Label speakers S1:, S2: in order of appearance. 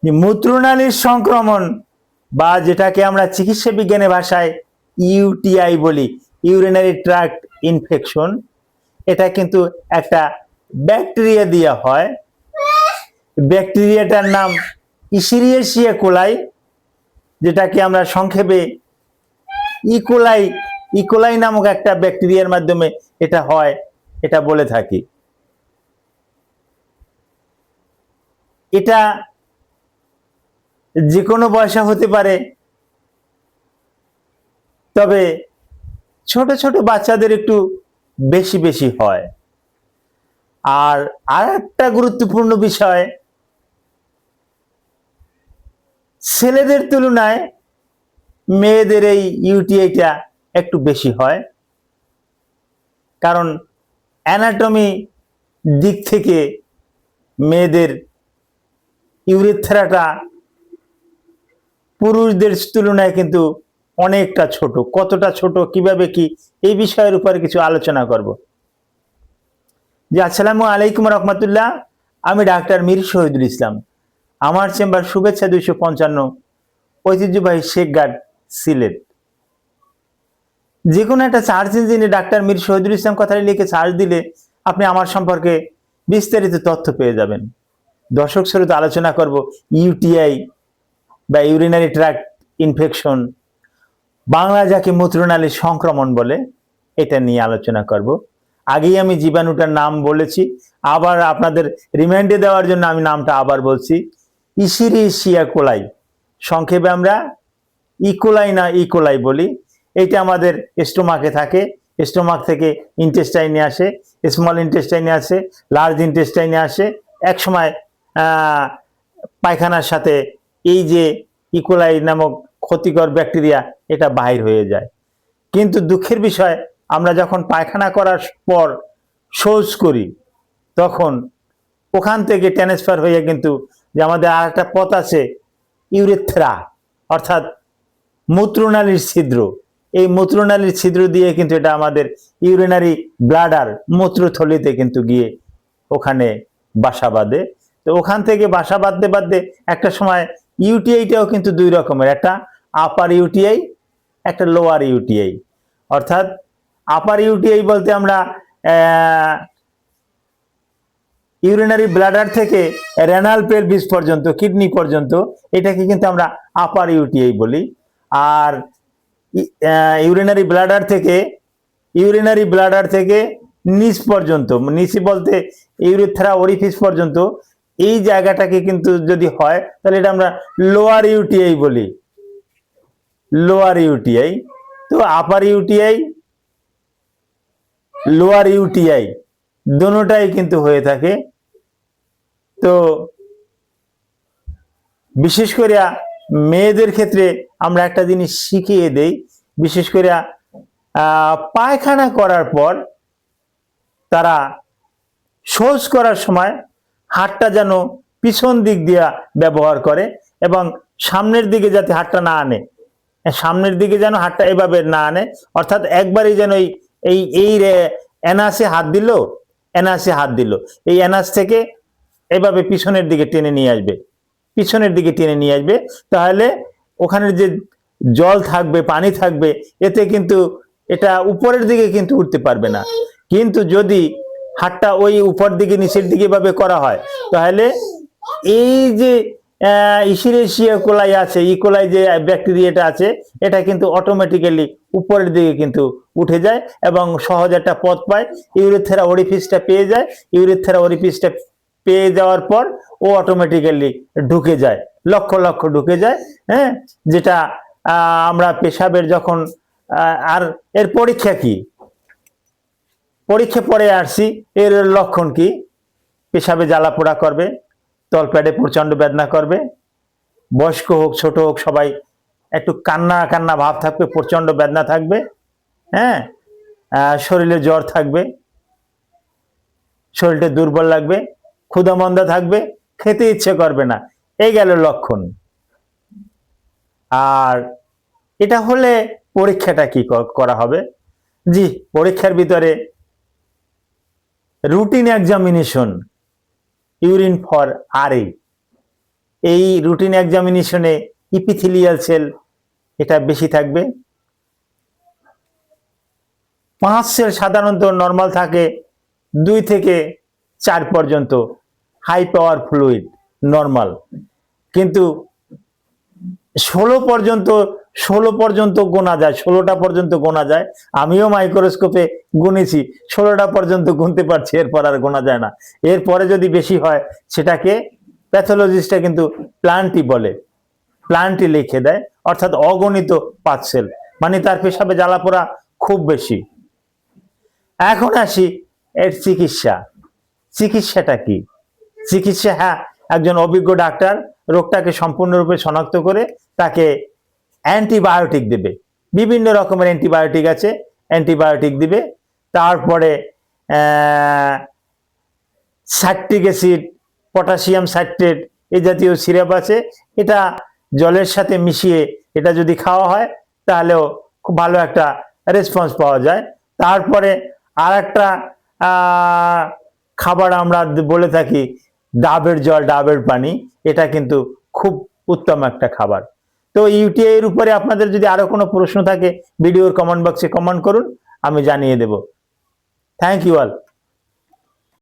S1: যে মূত্রনালীর সংক্রমণ বা যেটাকে আমরা চিকিৎসা বিজ্ঞানের ভাষায় ইউটিআই বলি, ইউরিনারি ট্র্যাক্ট ইনফেকশন, এটা কিন্তু একটা ব্যাকটেরিয়া দিয়ে হয়। ব্যাকটেরিয়াটার নাম ইশিরিয়েশিয়া কোলাই, যেটাকে আমরা সংক্ষেপে ইকোলাই ইকোলাই নামক একটা ব্যাকটেরিয়ার মাধ্যমে এটা হয়, এটা বলে থাকি। এটা যে কোনো বয়সে হতে পারে, তবে ছোট ছোট বাচ্চাদের একটু বেশি বেশি হয়। আর আরেকটা গুরুত্বপূর্ণ বিষয়, ছেলেদের তুলনায় মেয়েদের এই ইউটিআইটা একটু বেশি হয়, কারণ অ্যানাটমি দিক থেকে মেয়েদের ইউরেথ্রাটা পুরুষদের তুলনায় কিন্তু অনেকটা ছোট। কতটা ছোট, কিভাবে কি, এই বিষয়ের উপরে কিছু আলোচনা করব। জি, আসসালামু আলাইকুম রহমতুল্লাহ। আমি ডাক্তার মীর শহীদুল ইসলাম। আমার চেম্বার শুভেচ্ছা 255, ঐতিহ্যবাহী শেখঘাট, সিলেট। যে কোনো একটা সার্চ ইঞ্জিনে ডাক্তার মীর শহীদুল ইসলাম কথাটি লিখে সার্চ দিলে আপনি আমার সম্পর্কে বিস্তারিত তথ্য পেয়ে যাবেন। দর্শক শ্রোতা, আলোচনা করব ইউটিআই বা ইউরিনারি ট্র্যাক্ট ইনফেকশন, বাংলা যাকে মূত্রনালীর সংক্রমণ বলে, এটা নিয়ে আলোচনা করব। আগেই আমি জীবাণুটার নাম বলেছি, আবার আপনাদের রিমাইন্ডে দেওয়ার জন্য আমি নামটা আবার বলছি, ইশিরিয়েশিয়া কোলাই, সংক্ষেপে আমরা ইকোলাই না ইকোলাই বলি। এটা আমাদের স্টোমাকে থাকে, স্টোমাক থেকে ইন্টেস্টাইনে আসে, স্মল ইন্টেস্টাইনে আসে, লার্জ ইন্টেস্টাইনে আসে, এক সময় পায়খানার সাথে এই যে ইকোলাই নামক ক্ষতিকর ব্যাকটেরিয়া এটা বাহির হয়ে যায়। কিন্তু দুঃখের বিষয়, আমরা যখন পায়খানা করার পর শৌচ করি, তখন ওখান থেকে ট্রান্সফার হয়ে কিন্তু যে আমাদের আর একটা পথ আছে ইউরেথ্রা, অর্থাৎ মূত্রনালীর ছিদ্র, এই মূত্রনালীর ছিদ্র দিয়ে কিন্তু এটা আমাদের ইউরিনারি ব্লাডার, মূত্রথলিতে কিন্তু গিয়ে ওখানে বাসা বাঁধে। তো ওখান থেকে বাসা বাঁধতে বাঁধতে একটা সময় ইউটিআইটাও কিন্তু দুই রকমের, একটা আপার ইউটিআই, একটা লোয়ার ইউটিআই। অর্থাৎ আপার ইউটিআই বলতে আমরা ইউরিনারি ব্লাডার থেকে রেনাল পেলভিস পর্যন্ত, কিডনি পর্যন্ত, এটাকে কিন্তু আমরা আপার ইউটিআই বলি। আর ইউরিনারি ব্লাডার থেকে নিচ পর্যন্ত, নিচে বলতে ইউরেথ্রা ওরিফিস পর্যন্ত, এই জায়গাটাকে কিন্তু যদি হয় তাহলে এটা আমরা লোয়ার ইউটিআই বলি, লোয়ার ইউটিআই। তো আপার ইউটিআই, লোয়ার ইউটিআই দুটোটাই কিন্তু হয়ে থাকে। তো বিশেষ করে মেয়েদের ক্ষেত্রে আমরা একটা জিনিস শিখিয়ে দেই, বিশেষ করে পায়খানা করার পর তারা শৌচ করার সময় হাতটা যেন পিছন দিক দিয়ে ব্যবহার করে এবং সামনের দিকে যাতে হাতটা না আনে, সামনের দিকে যেন হাতটা এভাবে না আনে, অর্থাৎ একবারই যেন এই এই এনাসে হাত দিল, এই এনাস থেকে এভাবে পিছনের দিকে টেনে নিয়ে আসবে, তাহলে ওখানে যে জল থাকবে, পানি থাকবে, এতে কিন্তু এটা উপরের দিকে কিন্তু উঠতে পারবে না। কিন্তু যদি হাতটা ওই উপর দিকে নিচের দিকে ভাবে করা হয়, তাহলে এই যে ইশিরিয়েশিয়া কোলাই আছে, ইকোলাই যে ব্যাকটেরিয়াটা আছে, এটা কিন্তু অটোমেটিক্যালি উপরের দিকে কিন্তু উঠে যায় এবং সহজ একটা পথ পায়, ইউরেথ্রা ওরিফিসটা পেয়ে যাওয়ার পর ও অটোমেটিক্যালি ঢুকে যায়, লক্ষ ঢুকে যায়। হ্যাঁ, যেটা আমরা পেশাবের যখন আর এর পরীক্ষা কি, পরীক্ষা পরে আসছি, এর লক্ষণ কি, পেশাবে জ্বালা পোড়া করবে, তলপ্যাডে প্রচন্ড বেদনা করবে, বয়স্ক হোক ছোট হোক সবাই একটু কান্না ভাব থাকবে, প্রচন্ড বেদনা থাকবে, হ্যাঁ, শরীরে জ্বর থাকবে, শরীরটা দুর্বল লাগবে, ক্ষুধামন্দা থাকবে, খেতে ইচ্ছে করবে না, এই গেল লক্ষণ। আর এটা হলে পরীক্ষাটা কি করা হবে? জি, পরীক্ষার ভিতরে routine examination, urine for RA, এই রুটিন এক্সামিনেশনে ইপিথেলিয়াল সেল এটা বেশি থাকবে। 5 সেল সাধারণত নর্মাল থাকে 2 থেকে 4 পর্যন্ত, হাই পাওয়ার ফ্লুইড নর্মাল। কিন্তু 16 পর্যন্ত গোনা যায়, 16টা পর্যন্ত গোনা যায়। আমিও মাইক্রোস্কোপে গুনেছি, 16টা পর্যন্ত গুনতে পারছি, এরপর আর গোনা যায় না। এরপরে যদি বেশি হয় সেটাকে প্যাথোলজিস্টরা কিন্তু প্লান্টি বলে, প্লান্টি লিখে দেয়, অর্থাৎ অগণিত 5 সেল, মানে তার পেশাবে জ্বালাপোড়া খুব বেশি। এখন আসি এর চিকিৎসাটা কি? চিকিৎসা, হ্যাঁ, একজন অভিজ্ঞ ডাক্তার রোগটাকে সম্পূর্ণরূপে শনাক্ত করে তাকে অ্যান্টিবায়োটিক দেবে। বিভিন্ন রকমের অ্যান্টিবায়োটিক আছে, অ্যান্টিবায়োটিক দিবে। তারপরে সাইট্রিক অ্যাসিড, পটাশিয়াম সাইট্রেট এই জাতীয় সিরাপ আছে, এটা জলের সাথে মিশিয়ে এটা যদি খাওয়া হয় তাহলেও খুব ভালো একটা রেসপন্স পাওয়া যায়। তারপরে আর একটা খাবার আমরা বলে থাকি ডাবের জল, ডাবের পানি, এটা কিন্তু খুব উত্তম একটা খাবার। তো ইউটিআই এর উপরে আপনাদের যদি আরো কোনো প্রশ্ন থাকে ভিডিওর কমেন্ট বক্সে কমেন্ট করুন, আমি জানিয়ে দেব। Thank you all.